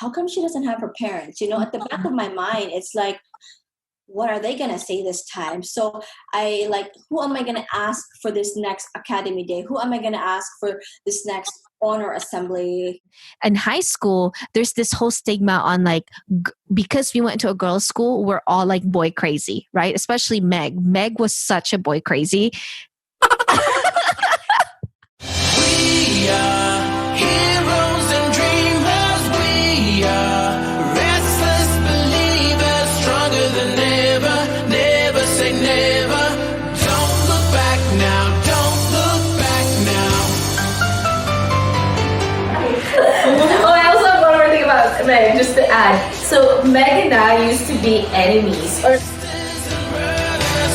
how come she doesn't have her parents? You know, at the back of my mind, it's like, what are they going to say this time? So I like, who am I going to ask for this next academy day? Who am I going to ask for this next honor assembly? In high school, there's this whole stigma on like, because we went to a girls' school, we're all like boy crazy, right? Especially Meg. Meg was such a boy crazy. We are heroes and dreamers. We are restless believers, stronger than ever. Never say never. Don't look back now. Don't look back now. Oh, I also have one more thing about Meg, just to add. So Meg and I used to be enemies. Or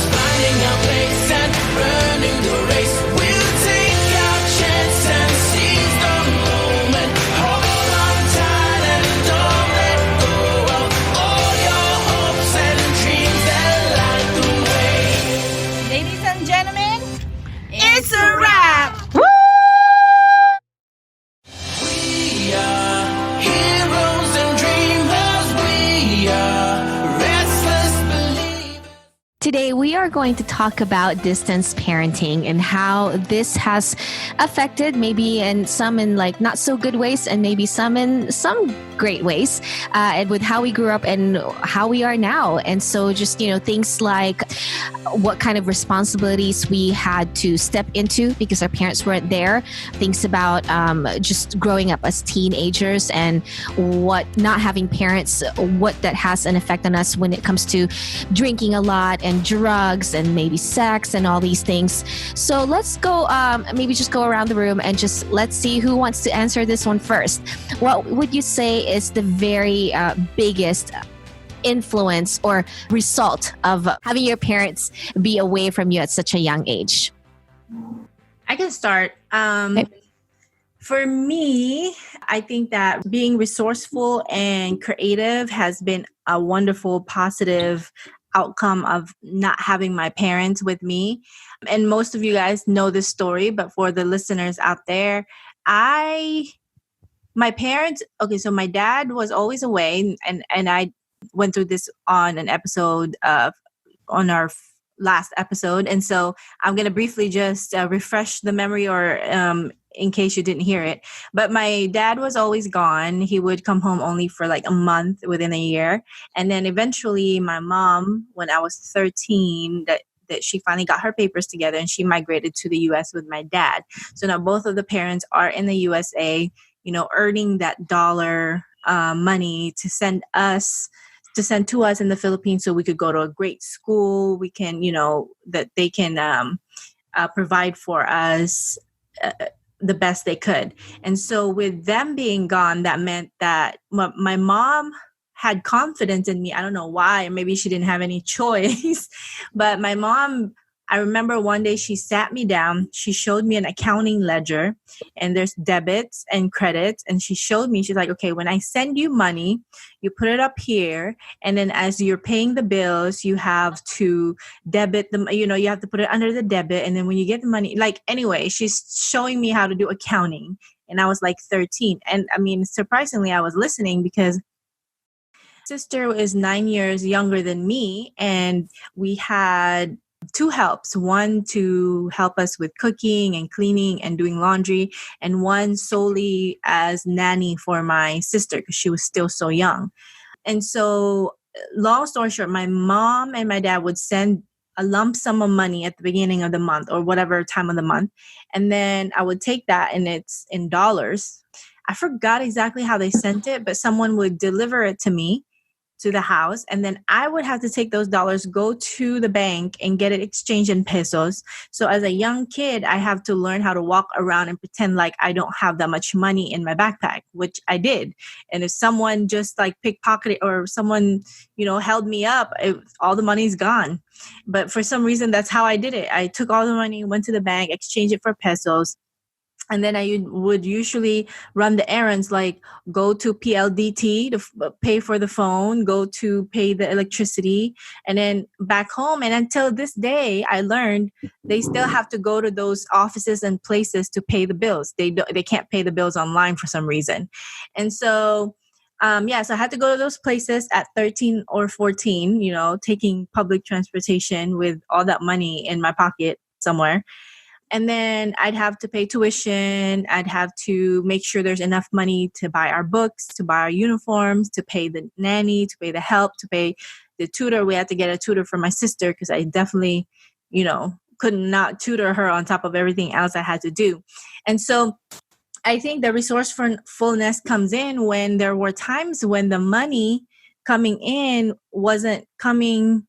Finding our place and running the race. We'll take our chance and seize the moment. Hold on tight and don't let go of all your hopes and dreams that light the way. Ladies and gentlemen, it's a wrap. We are heroes and dreamers. We are restless believers. Today, we are going to talk about distance parenting and how this has affected maybe in some in like not so good ways and maybe some in some great ways and with how we grew up and how we are now. And so just, things like what kind of responsibilities we had to step into because our parents weren't there. Things about just growing up as teenagers and what not having parents, what that has an effect on us when it comes to drinking a lot and drugs and maybe sex and all these things. So let's go, maybe just go around the room and just let's see who wants to answer this one first. What would you say is the very biggest influence or result of having your parents be away from you at such a young age? I can start. Okay. For me, I think that being resourceful and creative has been a wonderful, positive outcome of not having my parents with me. And most of you guys know this story, but for the listeners out there, my parents, okay, so my dad was always away, and I went through this on an episode on our last episode. And so I'm going to briefly just refresh the memory or in case you didn't hear it. But my dad was always gone. He would come home only for like a month within a year. And then eventually my mom, when I was 13, that she finally got her papers together and she migrated to the US with my dad. So now both of the parents are in the USA, earning that dollar money to send to us in the Philippines so we could go to a great school. We can, that they can provide for us the best they could. And so with them being gone, that meant that my mom had confidence in me. I don't know why. Maybe she didn't have any choice. But my mom, I remember one day she sat me down. She showed me an accounting ledger and there's debits and credits. And she showed me, she's like, okay, when I send you money, you put it up here. And then as you're paying the bills, you have to debit them, you have to put it under the debit. And then when you get the money, anyway, she's showing me how to do accounting. And I was like 13. And I mean, surprisingly, I was listening because sister is 9 years younger than me. And we had two helps, one to help us with cooking and cleaning and doing laundry, and one solely as nanny for my sister because she was still so young. And so long story short, my mom and my dad would send a lump sum of money at the beginning of the month or whatever time of the month. And then I would take that and it's in dollars. I forgot exactly how they sent it, but someone would deliver it to me to the house. And then I would have to take those dollars, go to the bank and get it exchanged in pesos. So as a young kid, I have to learn how to walk around and pretend like I don't have that much money in my backpack, which I did. And if someone just like pickpocketed or someone, held me up, all the money's gone. But for some reason, that's how I did it. I took all the money, went to the bank, exchanged it for pesos. And then I would usually run the errands like go to PLDT to pay for the phone, go to pay the electricity, and then back home. And until this day, I learned they still have to go to those offices and places to pay the bills. They can't pay the bills online for some reason. And so So I had to go to those places at 13 or 14, taking public transportation with all that money in my pocket somewhere. And then I'd have to pay tuition. I'd have to make sure there's enough money to buy our books, to buy our uniforms, to pay the nanny, to pay the help, to pay the tutor. We had to get a tutor for my sister because I definitely, could not tutor her on top of everything else I had to do. And so I think the resourcefulness comes in when there were times when the money coming in wasn't coming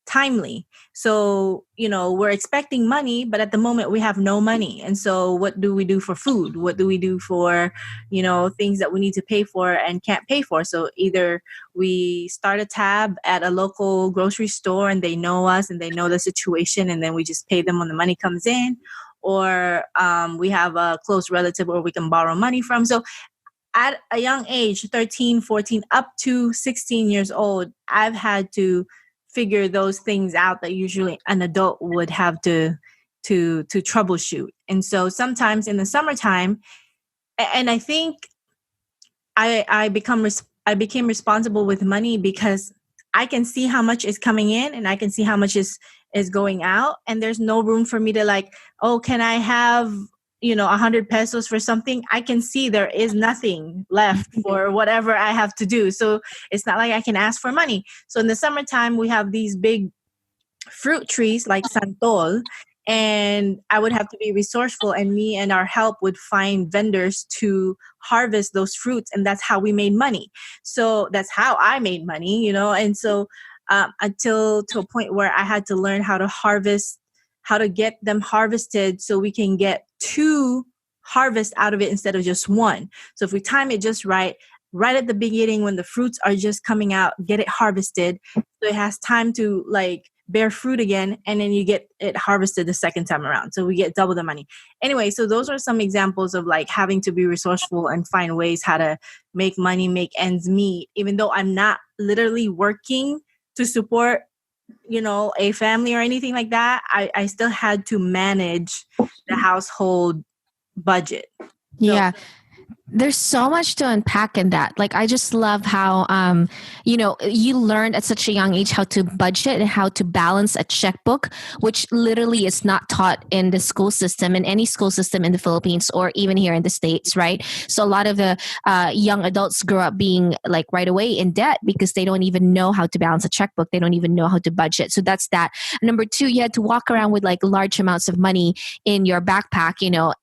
timely. So, we're expecting money, but at the moment we have no money. And so what do we do for food? What do we do for, things that we need to pay for and can't pay for? So either we start a tab at a local grocery store and they know us and they know the situation, and then we just pay them when the money comes in, or we have a close relative where we can borrow money from. So at a young age, 13, 14, up to 16 years old, I've had to figure those things out that usually an adult would have to troubleshoot. And so sometimes in the summertime, and I think I became responsible with money because I can see how much is coming in and I can see how much is going out, and there's no room for me to like, oh, can I have 100 pesos for something? I can see there is nothing left for whatever I have to do. So it's not like I can ask for money. So in the summertime, we have these big fruit trees like santol, and I would have to be resourceful, and me and our help would find vendors to harvest those fruits. And that's how we made money. So that's how I made money, and so until to a point where I had to learn how to get them harvested so we can get 2 harvests out of it instead of just 1. So if we time it just right at the beginning when the fruits are just coming out, get it harvested so it has time to like bear fruit again, and then you get it harvested the second time around. So we get double the money. Anyway, so those are some examples of like having to be resourceful and find ways how to make money, make ends meet, even though I'm not literally working to support a family or anything like that. I still had to manage the household budget. Yeah. There's so much to unpack in that. Like, I just love how, you learned at such a young age how to budget and how to balance a checkbook, which literally is not taught in the school system, in any school system in the Philippines or even here in the States, right? So a lot of the young adults grow up being like right away in debt because they don't even know how to balance a checkbook. They don't even know how to budget. So that's that. Number 2, you had to walk around with like large amounts of money in your backpack,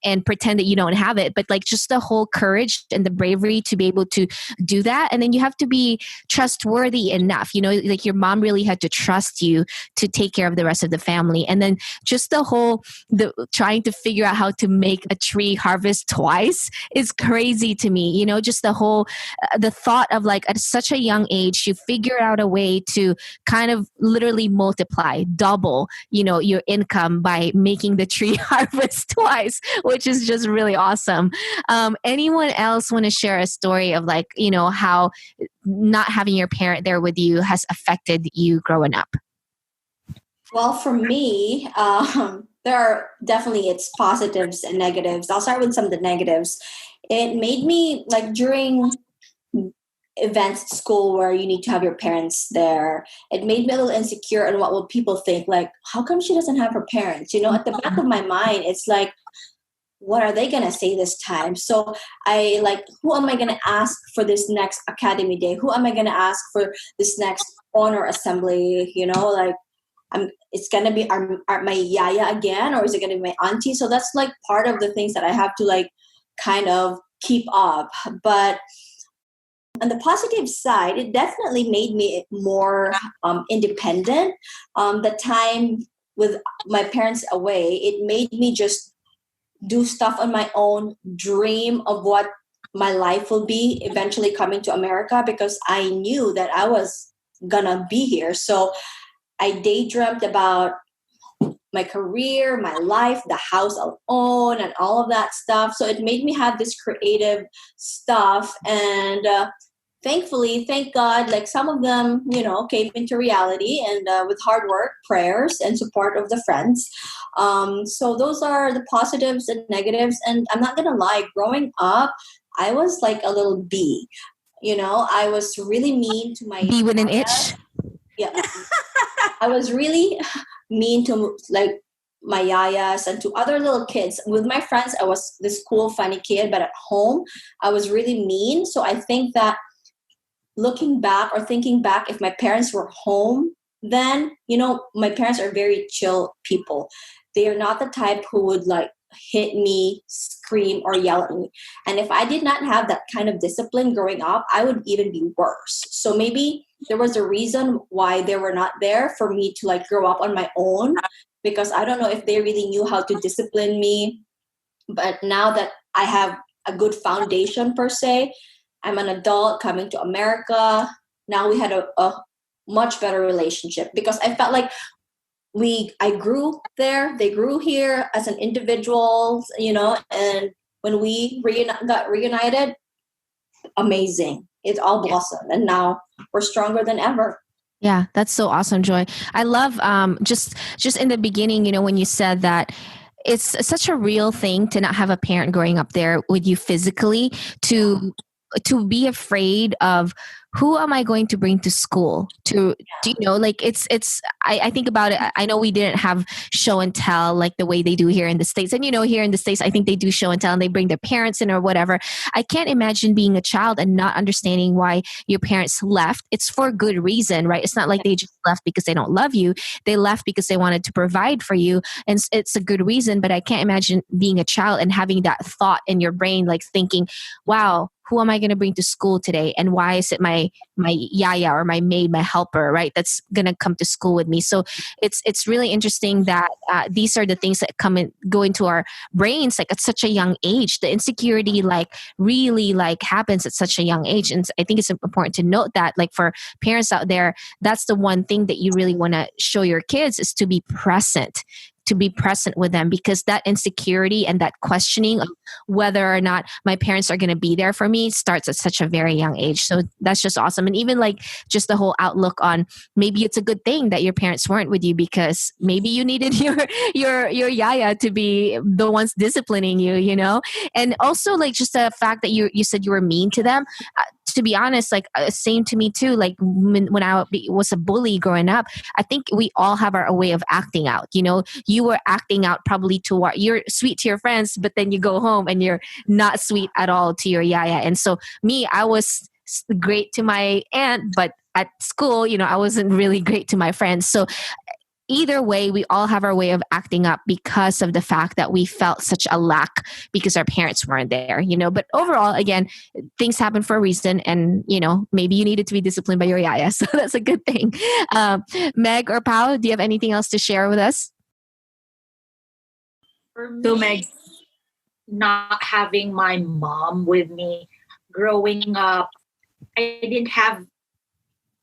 and pretend that you don't have it. But like just the whole courage and the bravery to be able to do that. And then you have to be trustworthy enough, like your mom really had to trust you to take care of the rest of the family. And then just the trying to figure out how to make a tree harvest twice is crazy to me. Just the thought of like at such a young age, you figure out a way to kind of literally multiply, double, your income by making the tree harvest twice, which is just really awesome. Anyone else want to share a story of like, how not having your parent there with you has affected you growing up? Well, for me, there are definitely its positives and negatives. I'll start with some of the negatives. It made me like during events at school where you need to have your parents there, it made me a little insecure on what will people think. Like, how come she doesn't have her parents? At the back of my mind, it's like, what are they going to say this time? So I like, who am I going to ask for this next academy day? Who am I going to ask for this next honor assembly? Like, it's going to be my yaya again, or is it going to be my auntie? So that's like part of the things that I have to like kind of keep up. But on the positive side, it definitely made me more independent. The time with my parents away, it made me just do stuff on my own, dream of what my life will be eventually coming to America, because I knew that I was gonna be here. So I daydreamt about my career, my life, the house I'll own, and all of that stuff. So it made me have this creative stuff. And thankfully, thank God, like some of them, came into reality, and with hard work, prayers, and support of the friends. So those are the positives and negatives. And I'm not going to lie, growing up, I was like a little bee. I was really mean to my Be with an yayas. itch. Yeah, I was really mean to like my yayas and to other little kids. With my friends, I was this cool, funny kid, but at home, I was really mean. So I think that looking back or thinking back, if my parents were home, then, my parents are very chill people. They are not the type who would like hit me, scream, or yell at me. And if I did not have that kind of discipline growing up, I would even be worse. So maybe there was a reason why they were not there for me to like grow up on my own, because I don't know if they really knew how to discipline me. But now that I have a good foundation per se, I'm an adult coming to America. Now we had a much better relationship because I felt like I grew there, they grew here as an individual, and when we got reunited, amazing. It all blossomed, and now we're stronger than ever. Yeah, that's so awesome, Joy. I love just in the beginning, when you said that it's such a real thing to not have a parent growing up there with you physically, to be afraid of who am I going to bring to school like I think about it. I know we didn't have show and tell like the way they do here in the States. And here in the States, I think they do show and tell and they bring their parents in or whatever. I can't imagine being a child and not understanding why your parents left. It's for good reason, right? It's not like they just left because they don't love you. They left because they wanted to provide for you. And it's a good reason, but I can't imagine being a child and having that thought in your brain, like thinking, wow, who am I going to bring to school today? And why is it my yaya or my maid, my helper, right? That's going to come to school with me. So it's really interesting that these are the things that go into our brains like at such a young age. The insecurity like really like happens at such a young age. And I think it's important to note that like for parents out there, that's the one thing that you really want to show your kids is to be present with them, because that insecurity and that questioning of whether or not my parents are going to be there for me starts at such a very young age. So that's just awesome. And even like just the whole outlook on maybe it's a good thing that your parents weren't with you, because maybe you needed your yaya to be the ones disciplining you, and also like just the fact that you said you were mean to them. To be honest, like same to me too. Like when I was a bully growing up, I think we all have our way of acting out. You were acting out probably you're sweet to your friends, but then you go home and you're not sweet at all to your yaya. And so me, I was great to my aunt, but at school, I wasn't really great to my friends. So either way, we all have our way of acting up because of the fact that we felt such a lack because our parents weren't there, But overall, again, things happen for a reason, and maybe you needed to be disciplined by your yaya, so that's a good thing. Meg or Pao, do you have anything else to share with us? For So me, Meg, not having my mom with me growing up, I didn't have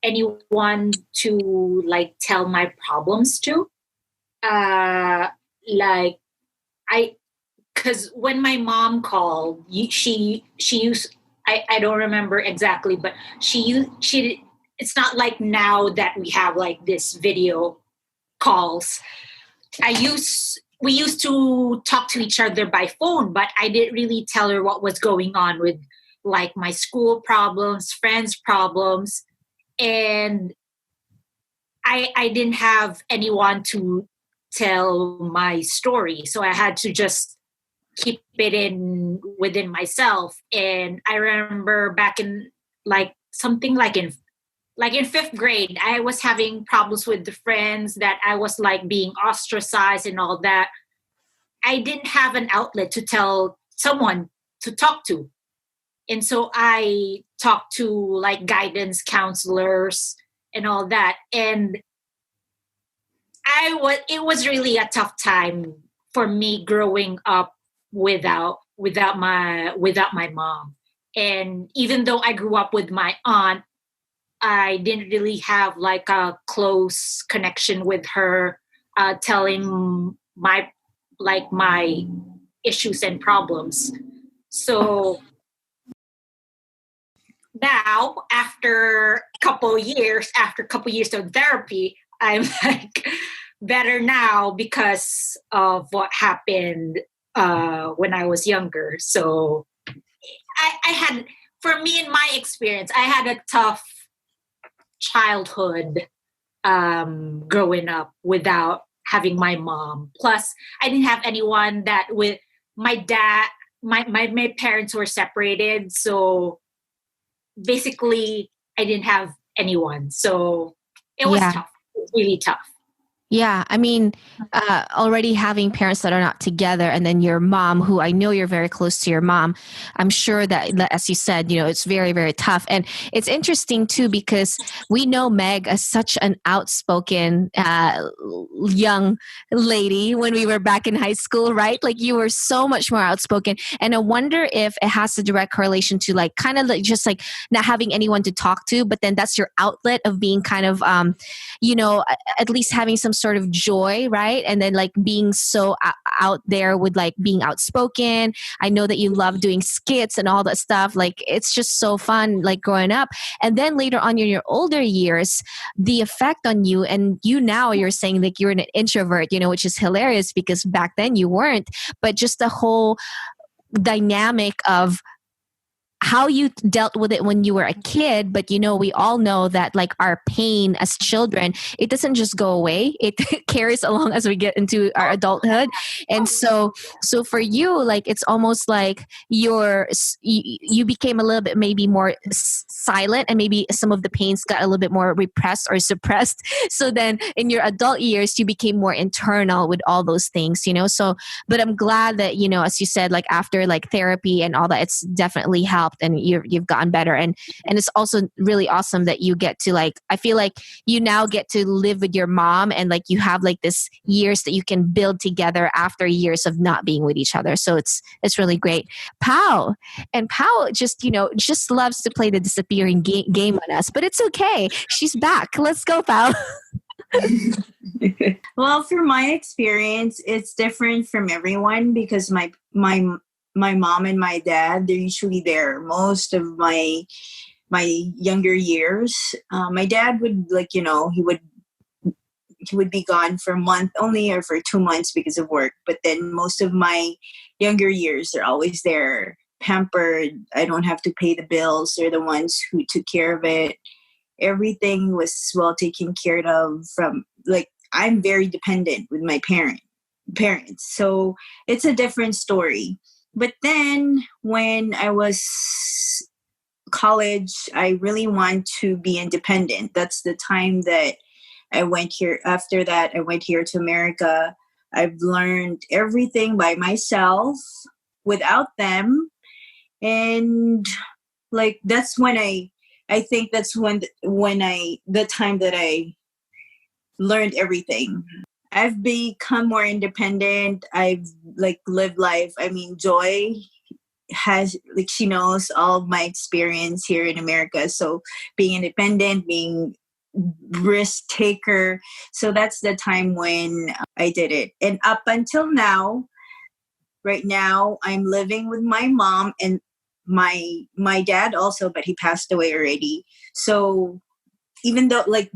anyone to like tell my problems to. Like I, because when my mom called, she used, I don't remember exactly, but she it's not like now that we have like this video calls. We used to talk to each other by phone, but I didn't really tell her what was going on with like my school problems, friends problems. And I didn't have anyone to tell my story. So I had to just keep it within myself. And I remember back in like something like in fifth grade, I was having problems with the friends that I was like being ostracized and all that. I didn't have an outlet to tell someone to talk to. And so I talked to like guidance counselors and all that. And it was really a tough time for me growing up without my mom. And even though I grew up with my aunt, I didn't really have like a close connection with her, telling my issues and problems. So now, after a couple years of therapy, I'm like better now because of what happened when I was younger. So I had for me, in my experience, I had a tough childhood growing up without having my mom. Plus, I didn't have anyone that with my dad. My parents were separated, so basically, I didn't have anyone. So it was Yeah. tough. It was really tough. Yeah, I mean, already having parents that are not together, and then your mom, who I know you're very close to your mom, I'm sure that, as you said, it's very, very tough. And it's interesting too, because we know Meg as such an outspoken young lady when we were back in high school, right? Like you were so much more outspoken. And I wonder if it has a direct correlation to like kind of like just like not having anyone to talk to, but then that's your outlet of being kind of, at least having some sort of joy, right? And then like being so out there with like being outspoken. I know that you love doing skits and all that stuff. Like it's just so fun, like growing up. And then later on in your older years, the effect on you, and you now you're saying like you're an introvert, which is hilarious because back then you weren't, but just the whole dynamic of how you dealt with it when you were a kid. But we all know that like our pain as children, it doesn't just go away. It carries along as we get into our adulthood. And so for you, like it's almost like you became a little bit maybe more silent, and maybe some of the pains got a little bit more repressed or suppressed. So then in your adult years, you became more internal with all those things, so, but I'm glad that, as you said, like after like therapy and all that, it's definitely helped and you've gotten better. And it's also really awesome that you get to like, I feel like you now get to live with your mom, and like you have like this years that you can build together after years of not being with each other. So it's really great. Pau just, just loves to play the disappearing game on us, but it's okay. She's back. Let's go, Pau. Well, for my experience, it's different from everyone because my mom and my dad, they're usually there most of my younger years. My dad would he would be gone for a month only or for 2 months because of work. But then most of my younger years, they're always there, pampered. I don't have to pay the bills. They're the ones who took care of it. Everything was well taken care of. From like, I'm very dependent with my parents. So it's a different story. But then when I was college, I really want to be independent. That's the time that I went here. After that, I went here to America. I've learned everything by myself without them. And like, that's when I think that's the time that I learned everything. I've become more independent. I've like lived life. I mean, Joy has like, she knows all of my experience here in America. So being independent, being risk taker. So that's the time when I did it. And up until now, right now, I'm living with my mom and my dad also, but he passed away already. So even though like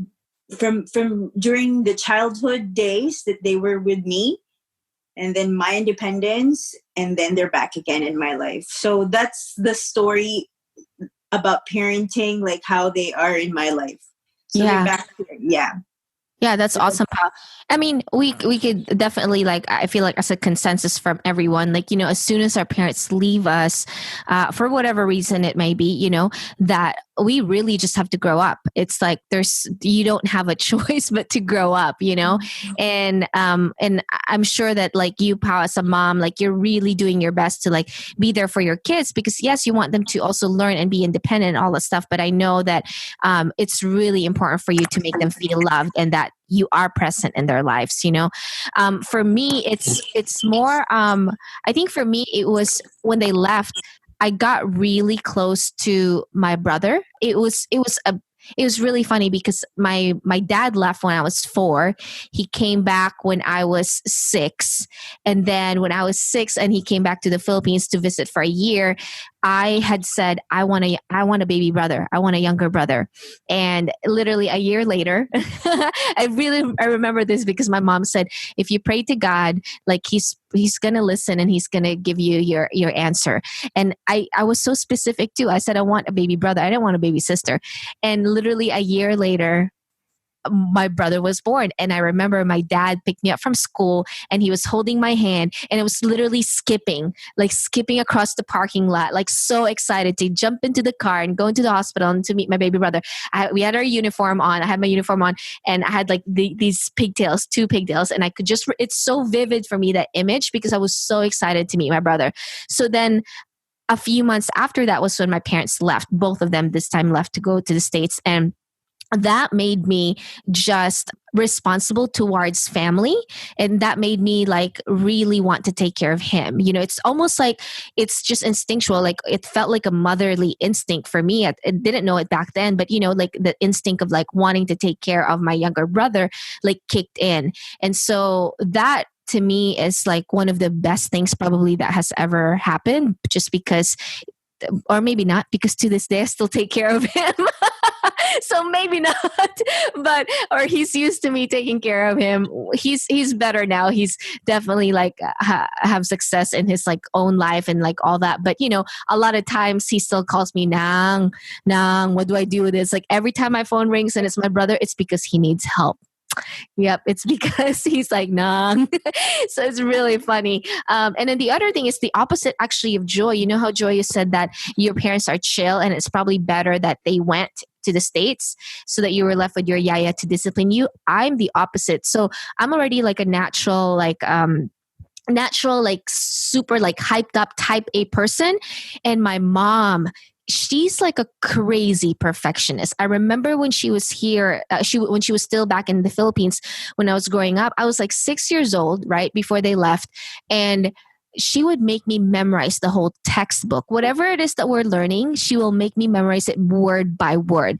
from during the childhood days that they were with me, and then my independence, and then they're back again in my life. So that's the story about parenting, like how they are in my life. So they're back here. Yeah. Yeah, that's awesome, Pal. I mean, we could definitely like, I feel like as a consensus from everyone, like, as soon as our parents leave us, for whatever reason it may be, that we really just have to grow up. It's like you don't have a choice but to grow up, and I'm sure that like you, Pao, as a mom, like you're really doing your best to like be there for your kids, because yes, you want them to also learn and be independent and all that stuff. But I know that it's really important for you to make them feel loved and that you are present in their lives. For me, it's more, I think for me, it was when they left, I got really close to my brother. It was really funny because my dad left when I was 4. He came back when I was 6. And then when I was 6 and he came back to the Philippines to visit for a year, I had said, I want a baby brother. I want a younger brother. And literally a year later, I remember this because my mom said, if you pray to God, like he's going to listen and he's going to give you your answer. And I was so specific too. I said, I want a baby brother. I didn't want a baby sister. And literally a year later, my brother was born. And I remember my dad picked me up from school and he was holding my hand and it was literally skipping across the parking lot, like so excited to jump into the car and go into the hospital and to meet my baby brother. We had our uniform on. I had my uniform on and I had like these pigtails, 2 pigtails. And I could just, it's so vivid for me, that image, because I was so excited to meet my brother. So then a few months after that was when my parents left. Both of them this time left to go to the States. And that made me just responsible towards family. And that made me like really want to take care of him. You know, it's almost like it's just instinctual. Like it felt like a motherly instinct for me. I didn't know it back then, but you know, like the instinct of like wanting to take care of my younger brother like kicked in. And so that to me is like one of the best things probably that has ever happened, just because, or maybe not, because to this day I still take care of him. So maybe not, but, or he's used to me taking care of him. He's better now. He's definitely like have success in his like own life and like all that. But you know, a lot of times he still calls me Nang, what do I do with this? Like every time my phone rings and it's my brother, it's because he needs help. Yep, it's because he's like, nah. So it's really funny. And then the other thing is the opposite actually of Joy. You know how Joy said that your parents are chill and it's probably better that they went to the States so that you were left with your yaya to discipline you. I'm the opposite. So I'm already like a natural, like super like hyped up type A person. And my mom, she's like a crazy perfectionist. I remember when she was here, when she was still back in the Philippines, when I was growing up, I was like 6 years old, right before they left. And she would make me memorize the whole textbook. Whatever it is that we're learning, she will make me memorize it word by word.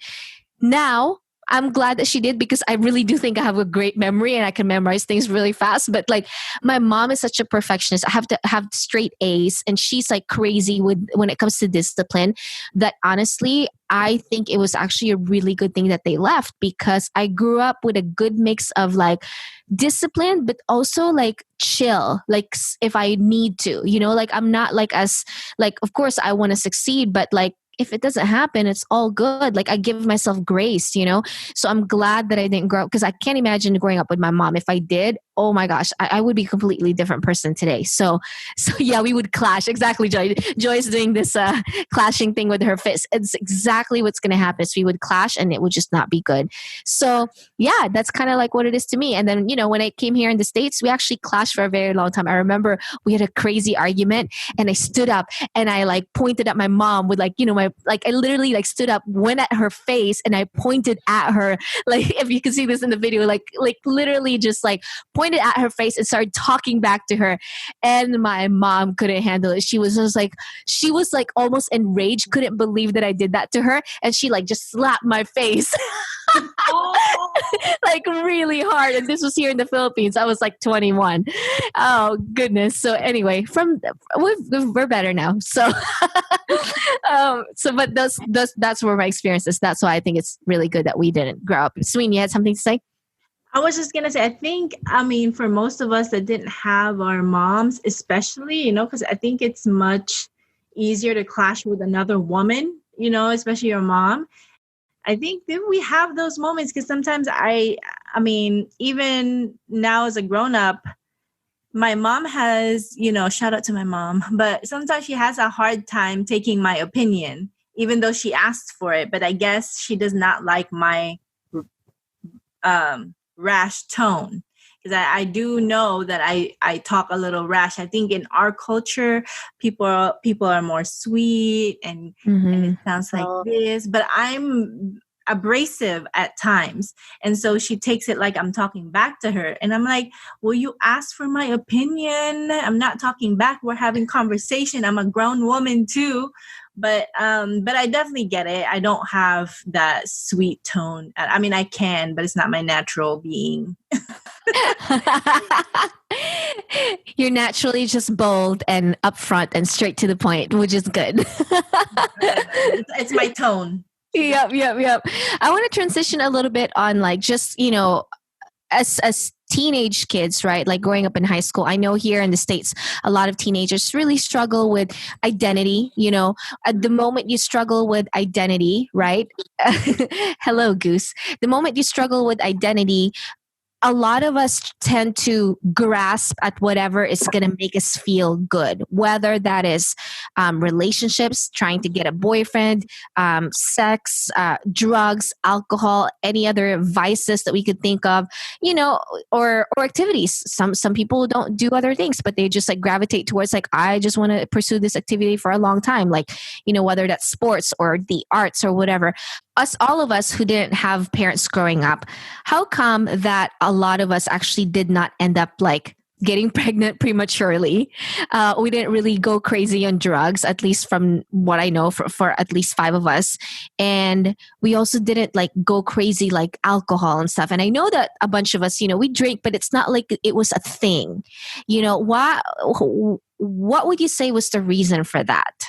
Now, I'm glad that she did, because I really do think I have a great memory and I can memorize things really fast. But like my mom is such a perfectionist. I have to have straight A's and she's like crazy when it comes to discipline, that honestly, I think it was actually a really good thing that they left, because I grew up with a good mix of like discipline, but also like chill, like if I need to, you know, like I'm not like as like, of course I want to succeed, but like if it doesn't happen, it's all good. Like I give myself grace, you know? So I'm glad that I didn't grow up, because I can't imagine growing up with my mom. If I did, oh my gosh, I would be a completely different person today. So yeah, we would clash. Exactly, Joy. Joy is doing this clashing thing with her fist. It's exactly what's going to happen. So we would clash and it would just not be good. So yeah, that's kind of like what it is to me. And then, you know, when I came here in the States, we actually clashed for a very long time. I remember we had a crazy argument and I stood up and I like pointed at my mom with like, you know, I literally like stood up, went at her face and I pointed at her. Like if you can see this in the video, like literally just like pointed at her face and started talking back to her. And my mom couldn't handle it. She was like almost enraged, couldn't believe that I did that to her. And she like just slapped my face. Like really hard. And this was here in the Philippines. I was like 21. Oh goodness. So anyway, we're better now. So but that's where my experience is. That's why I think it's really good that we didn't grow up. Sweeney, you had something to say? I was just going to say, I mean, for most of us that didn't have our moms, especially, you know, because I think it's much easier to clash with another woman, you know, especially your mom. I think that we have those moments, because sometimes I mean, even now as a grown up, my mom has, you know, shout out to my mom, but sometimes she has a hard time taking my opinion, even though she asks for it. But I guess she does not like my rash tone, because I do know that I talk a little rash. I think in our culture, people are more sweet and it sounds like this, but I'm abrasive at times. And so she takes it like I'm talking back to her. And I'm like, well, you asked for my opinion. I'm not talking back. We're having conversation. I'm a grown woman too. But I definitely get it. I don't have that sweet tone. I mean, I can, but it's not my natural being. You're naturally just bold and upfront and straight to the point, which is good. It's my tone. Yep. I want to transition a little bit on like just, as teenage kids, right? Like growing up in high school. I know here in the States, a lot of teenagers really struggle with identity. At the moment you struggle with identity, right? Hello, Goose. The moment you struggle with identity, a lot of us tend to grasp at whatever is going to make us feel good, whether that is relationships, trying to get a boyfriend, sex, drugs, alcohol, any other vices that we could think of, or activities. Some people don't do other things, but they just like gravitate towards like, I just want to pursue this activity for a long time. Like, whether that's sports or the arts or whatever. All of us who didn't have parents growing up, how come that a lot of us actually did not end up like getting pregnant prematurely? We didn't really go crazy on drugs, at least from what I know for at least 5 of us. And we also didn't like go crazy like alcohol and stuff. And I know that a bunch of us, we drink, but it's not like it was a thing. What would you say was the reason for that?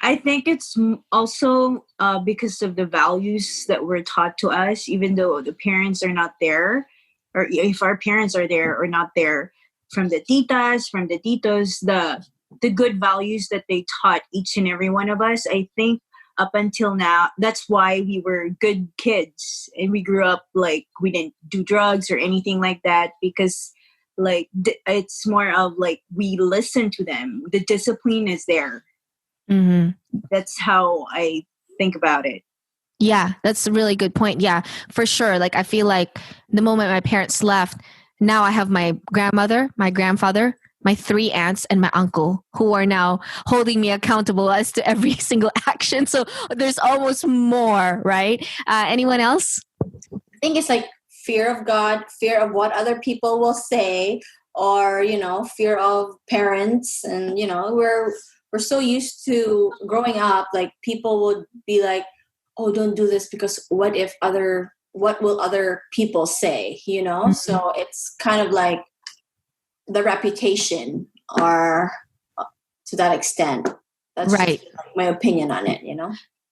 I think it's also because of the values that were taught to us, even though the parents are not there, or if our parents are there or not there, from the titas, from the titos, the good values that they taught each and every one of us. I think up until now, that's why we were good kids and we grew up like we didn't do drugs or anything like that, because like it's more of like we listen to them. The discipline is there. Mm-hmm. That's how I think about it. Yeah, that's a really good point. Yeah, for sure. Like I feel like the moment my parents left, now I have my grandmother, my grandfather, my 3 aunts, and my uncle who are now holding me accountable as to every single action. So there's almost more, right? Anyone else? I think it's like fear of God, fear of what other people will say, or fear of parents, and we're so used to growing up, like people would be like, oh, don't do this because what will other people say, Mm-hmm. So it's kind of like the reputation, or to that extent. That's right. just my opinion on it,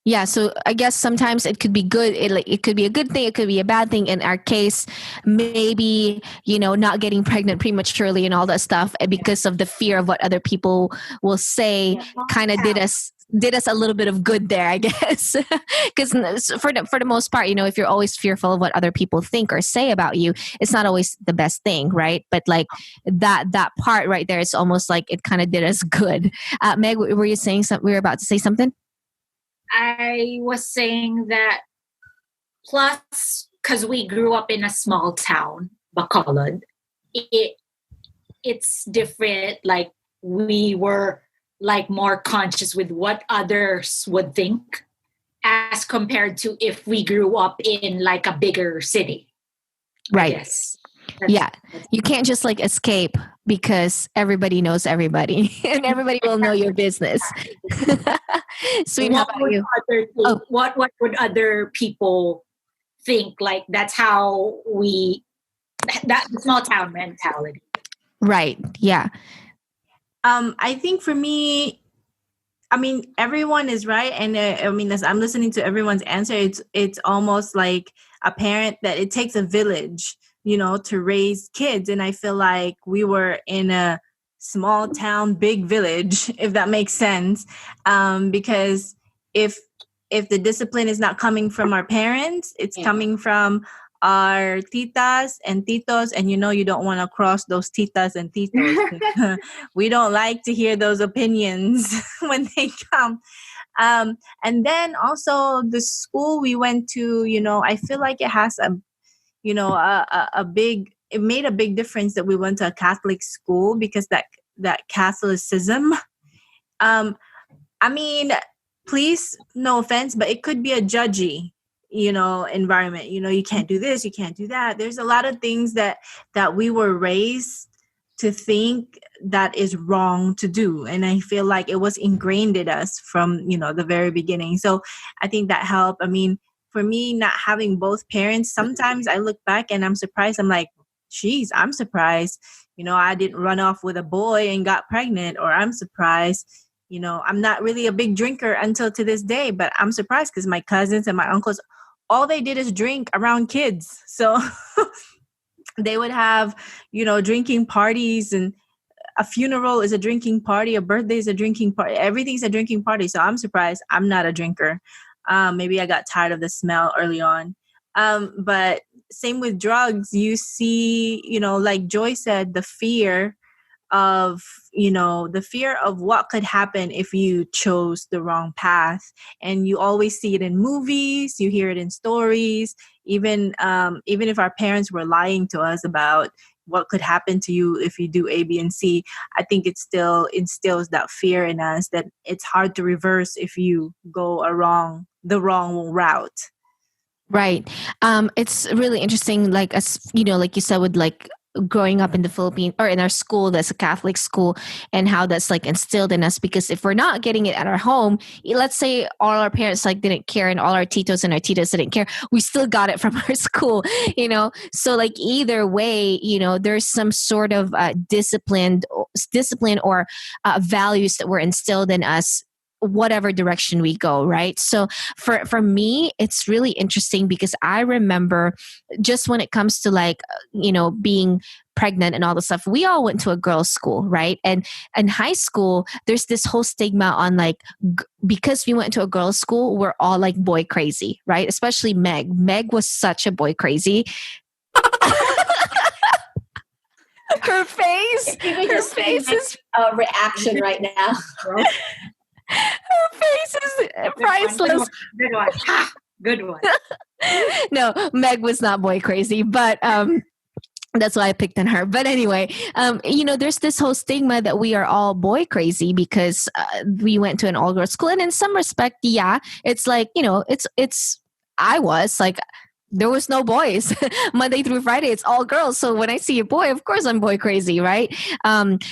Yeah, so I guess sometimes it could be good. It could be a good thing. It could be a bad thing. In our case, maybe, not getting pregnant prematurely and all that stuff because of the fear of what other people will say kind of did us a little bit of good there, I guess. Because for the most part, if you're always fearful of what other people think or say about you, it's not always the best thing, right? But like that part right there, it's almost like it kind of did us good. Meg, were you saying something? We were about to say something? I was saying that plus, because we grew up in a small town, Bacolod, it's different. Like we were like more conscious with what others would think as compared to if we grew up in like a bigger city. Right. Yes. Yeah. You can't just like escape because everybody knows everybody and everybody will know your business. Sweeney, how about you? What would other people think? Like that's how that small town mentality. Right. Yeah. I think for me, everyone is right. And as I'm listening to everyone's answer, it's almost like apparent that it takes a village, to raise kids. And I feel like we were in a small town, big village, if that makes sense. Because if the discipline is not coming from our parents, it's coming from our titas and titos, and you don't want to cross those titas and titos. We don't like to hear those opinions when they come. And then also the school we went to, I feel like it has it made a big difference that we went to a Catholic school, because that Catholicism, please, no offense, but it could be a judgy, environment. You can't do this, you can't do that. There's a lot of things that we were raised to think that is wrong to do. And I feel like it was ingrained in us from, the very beginning. So I think that helped. I mean, for me, not having both parents, sometimes I look back and I'm surprised. I'm like, geez, I'm surprised, I didn't run off with a boy and got pregnant, or I'm surprised, I'm not really a big drinker until to this day, but I'm surprised because my cousins and my uncles, all they did is drink around kids. So they would have, drinking parties, and a funeral is a drinking party, a birthday is a drinking party, everything's a drinking party. So I'm surprised I'm not a drinker. Maybe I got tired of the smell early on. But same with drugs, you see, like Joy said, the fear of what could happen if you chose the wrong path. And you always see it in movies, you hear it in stories, even if our parents were lying to us about what could happen to you if you do A, B, and C, I think it still instills that fear in us that it's hard to reverse if you go the wrong route. Right. It's really interesting, like, as like you said, with like growing up in the Philippines or in our school, that's a Catholic school, and how that's like instilled in us. Because if we're not getting it at our home, let's say all our parents like didn't care and all our titos and our titas didn't care, we still got it from our school, So like either way, there's some sort of discipline or values that were instilled in us, whatever direction we go, right? So for me, it's really interesting because I remember just when it comes to like, being pregnant and all the stuff, we all went to a girls' school, right? And in high school, there's this whole stigma on like, because we went to a girls' school, we're all like boy crazy, right? Especially Meg. Meg was such a boy crazy. Her face is reaction right now. Her face is priceless. Good one. Good one. No, Meg was not boy crazy, but that's why I picked on her. But anyway, there's this whole stigma that we are all boy crazy because we went to an all-girls school. And in some respect, yeah, it's like, I was like, there was no boys. Monday through Friday, it's all girls. So when I see a boy, of course I'm boy crazy, right?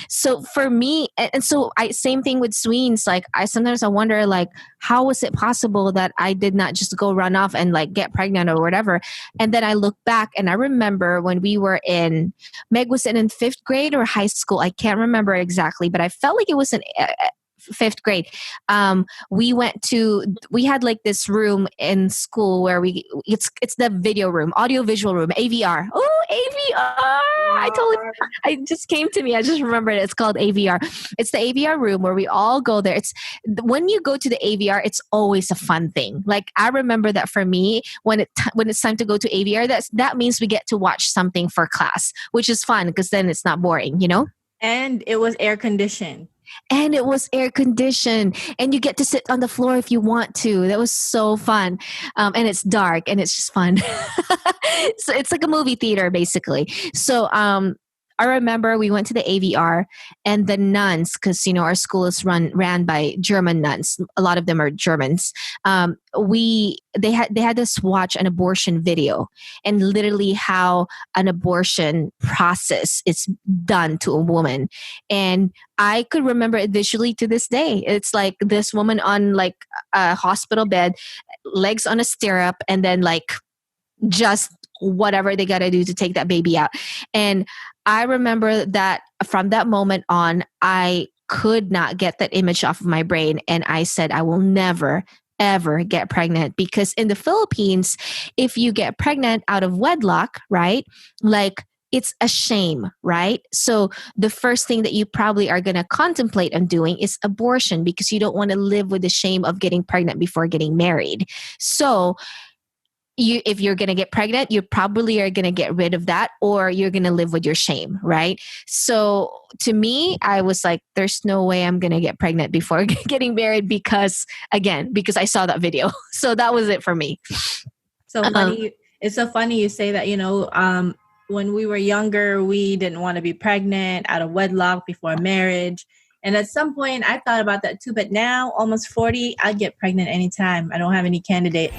So for me, and so same thing with Sweens. Like sometimes I wonder, like, how was it possible that I did not just go run off and like get pregnant or whatever? And then I look back and I remember when we were Meg was in 5th grade or high school. I can't remember exactly, but I felt like it was in 5th grade. We had like this room in school where it's the video room, audio visual room, AVR. Oh, AVR. I just came to me. I just remembered it. It's called AVR. It's the AVR room where we all go there. It's when you go to the AVR, it's always a fun thing. Like I remember that for me, when it's time to go to AVR, that means we get to watch something for class, which is fun because then it's not boring, And it was air conditioned. And it was air conditioned, and you get to sit on the floor if you want to. That was so fun. And it's dark and it's just fun. So it's like a movie theater basically. So, I remember we went to the AVR and the nuns, because our school is ran by German nuns. A lot of them are Germans. They had us watch an abortion video and literally how an abortion process is done to a woman. And I could remember it visually to this day. It's like this woman on like a hospital bed, legs on a stirrup, and then like just whatever they got to do to take that baby out. And I remember that from that moment on, I could not get that image off of my brain. And I said, I will never, ever get pregnant, because in the Philippines, if you get pregnant out of wedlock, right, like it's a shame, right? So the first thing that you probably are going to contemplate on doing is abortion, because you don't want to live with the shame of getting pregnant before getting married. So if you're going to get pregnant, you probably are going to get rid of that, or you're going to live with your shame, right? So to me, I was like, there's no way I'm going to get pregnant before getting married because I saw that video. So that was it for me. So funny. It's so funny you say that, when we were younger, we didn't want to be pregnant out of wedlock before marriage. And at some point I thought about that too, but now almost 40, I'd get pregnant anytime. I don't have any candidate.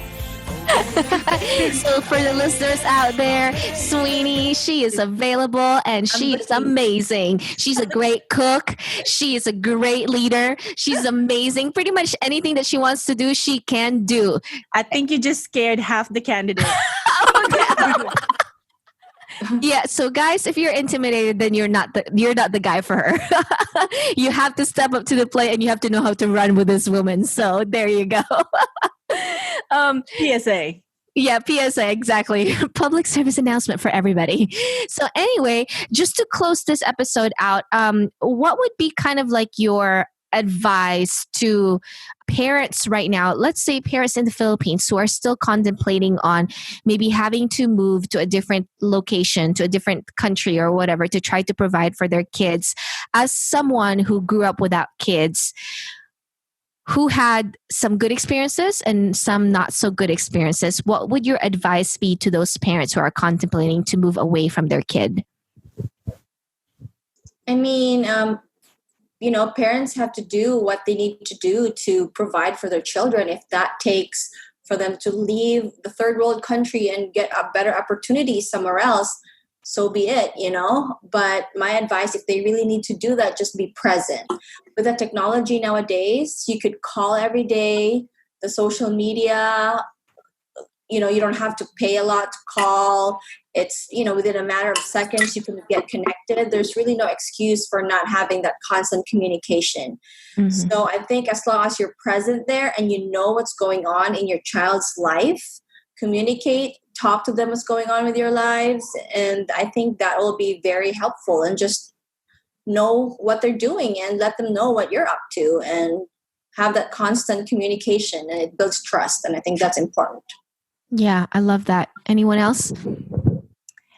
So for the listeners out there, Sweeney, she is available and she is amazing. She's a great cook. She is a great leader. She's amazing. Pretty much anything that she wants to do, she can do. I think you just scared half the candidates. Yeah, so guys, if you're intimidated, then you're not the guy for her. You have to step up to the plate and you have to know how to run with this woman. So there you go. PSA. Yeah, PSA, exactly. Public service announcement for everybody. So anyway, just to close this episode out, what would be kind of like your advice to parents right now? Let's say parents in the Philippines who are still contemplating on maybe having to move to a different location, to a different country or whatever to try to provide for their kids. As someone who grew up without kids, who had some good experiences and some not so good experiences, what would your advice be to those parents who are contemplating to move away from their kid? I mean, parents have to do what they need to do to provide for their children. If that takes for them to leave the third world country and get a better opportunity somewhere else, so be it, But my advice, if they really need to do that, just be present. With the technology nowadays, you could call every day, the social media, you don't have to pay a lot to call. It's, within a matter of seconds, you can get connected. There's really no excuse for not having that constant communication. Mm-hmm. So I think as long as you're present there and you know what's going on in your child's life, communicate, talk to them what's going on with your lives. And I think that will be very helpful, and just know what they're doing and let them know what you're up to and have that constant communication, and it builds trust. And I think that's important. Yeah, I love that. Anyone else?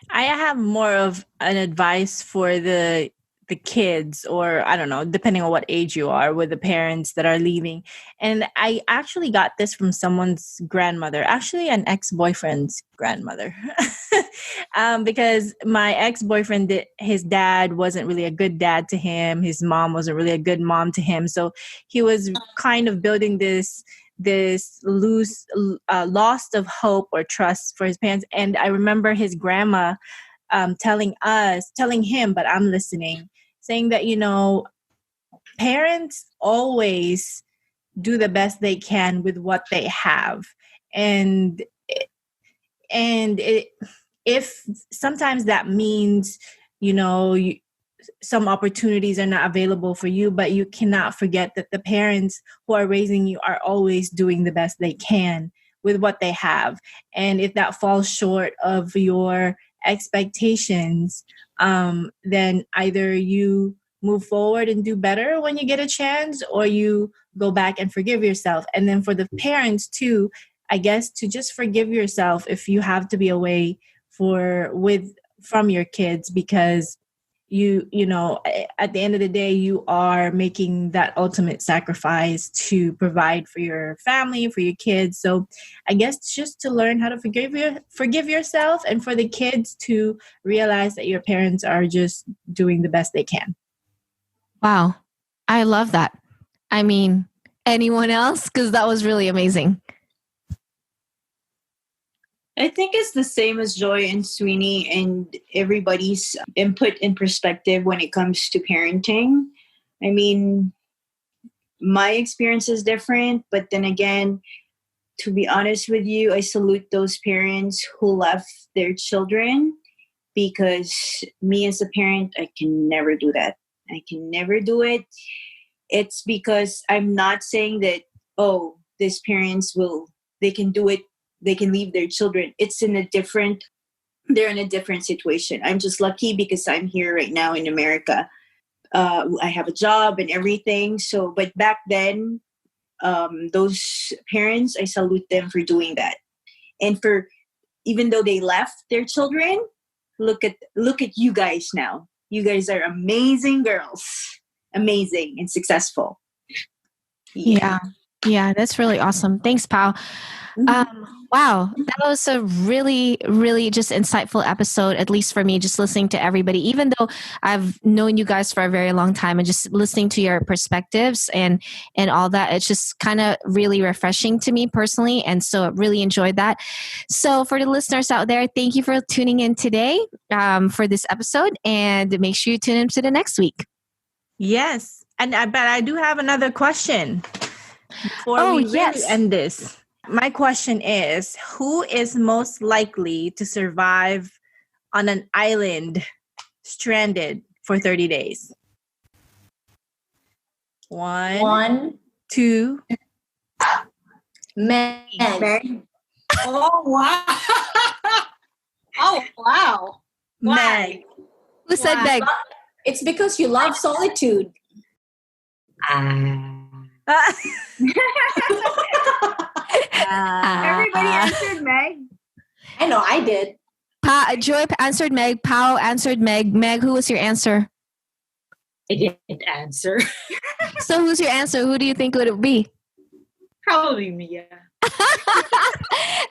I have more of an advice for the kids, or I don't know, depending on what age you are, with the parents that are leaving. And I actually got this from someone's grandmother, actually an ex-boyfriend's grandmother. Because my ex-boyfriend, his dad wasn't really a good dad to him. His mom wasn't really a good mom to him. So he was kind of building this loss of hope or trust for his parents. And I remember his grandma telling him, but I'm listening, saying that, parents always do the best they can with what they have. And if sometimes that means, some opportunities are not available for you, but you cannot forget that the parents who are raising you are always doing the best they can with what they have. And if that falls short of your expectations, then either you move forward and do better when you get a chance, or you go back and forgive yourself. And then for the parents too, I guess, to just forgive yourself if you have to be away from your kids, because at the end of the day, you are making that ultimate sacrifice to provide for your family, for your kids. So I guess just to learn how to forgive yourself, and for the kids to realize that your parents are just doing the best they can. Wow. I love that. I mean, anyone else? Because that was really amazing. I think it's the same as Joy and Sweeney and everybody's input and perspective when it comes to parenting. I mean, my experience is different, but then again, to be honest with you, I salute those parents who left their children, because me as a parent, I can never do that. I can never do it. It's because I'm not saying that, these parents they can do it. They can leave their children. They're in a different situation. I'm just lucky because I'm here right now in America. I have a job and everything. So, but back then, those parents, I salute them for doing that. And even though they left their children, look at you guys now. You guys are amazing girls, amazing and successful. Yeah. Yeah, that's really awesome. Thanks, Pao. Wow, that was a really, really just insightful episode, at least for me, just listening to everybody, even though I've known you guys for a very long time and just listening to your perspectives and all that. It's just kind of really refreshing to me personally. And so I really enjoyed that. So for the listeners out there, thank you for tuning in today for this episode, and make sure you tune in to the next week. Yes. And I do have another question before we really end this. My question is, who is most likely to survive on an island stranded for 30 days? 1, 2. Meg. Oh, wow. Oh, wow. Meg. Who said Meg? It's because you love solitude. Everybody answered Meg. I know, I did. Joy answered Meg. Pao answered Meg. Meg, who was your answer? I didn't answer. So who's your answer? Who do you think would it be? Probably Mia.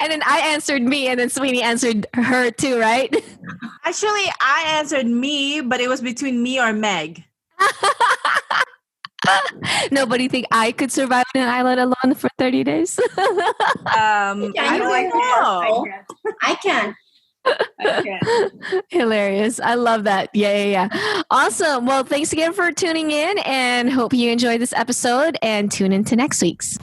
And then I answered me, and then Sweeney answered her too, right? Actually, I answered me, but it was between me or Meg. Nobody think I could survive on an island alone for 30 days? I don't know. I can. Hilarious. I love that. Yeah. Awesome. Well, thanks again for tuning in, and hope you enjoyed this episode, and tune into next week's.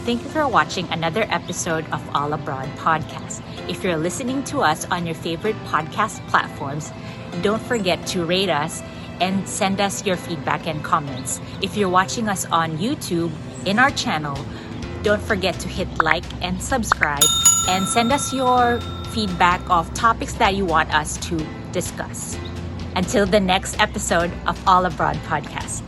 Thank you for watching another episode of All Abroad Podcast. If you're listening to us on your favorite podcast platforms, don't forget to rate us and send us your feedback and comments. If you're watching us on YouTube in our channel, don't forget to hit like and subscribe, and send us your feedback of topics that you want us to discuss. Until the next episode of All Abroad Podcast.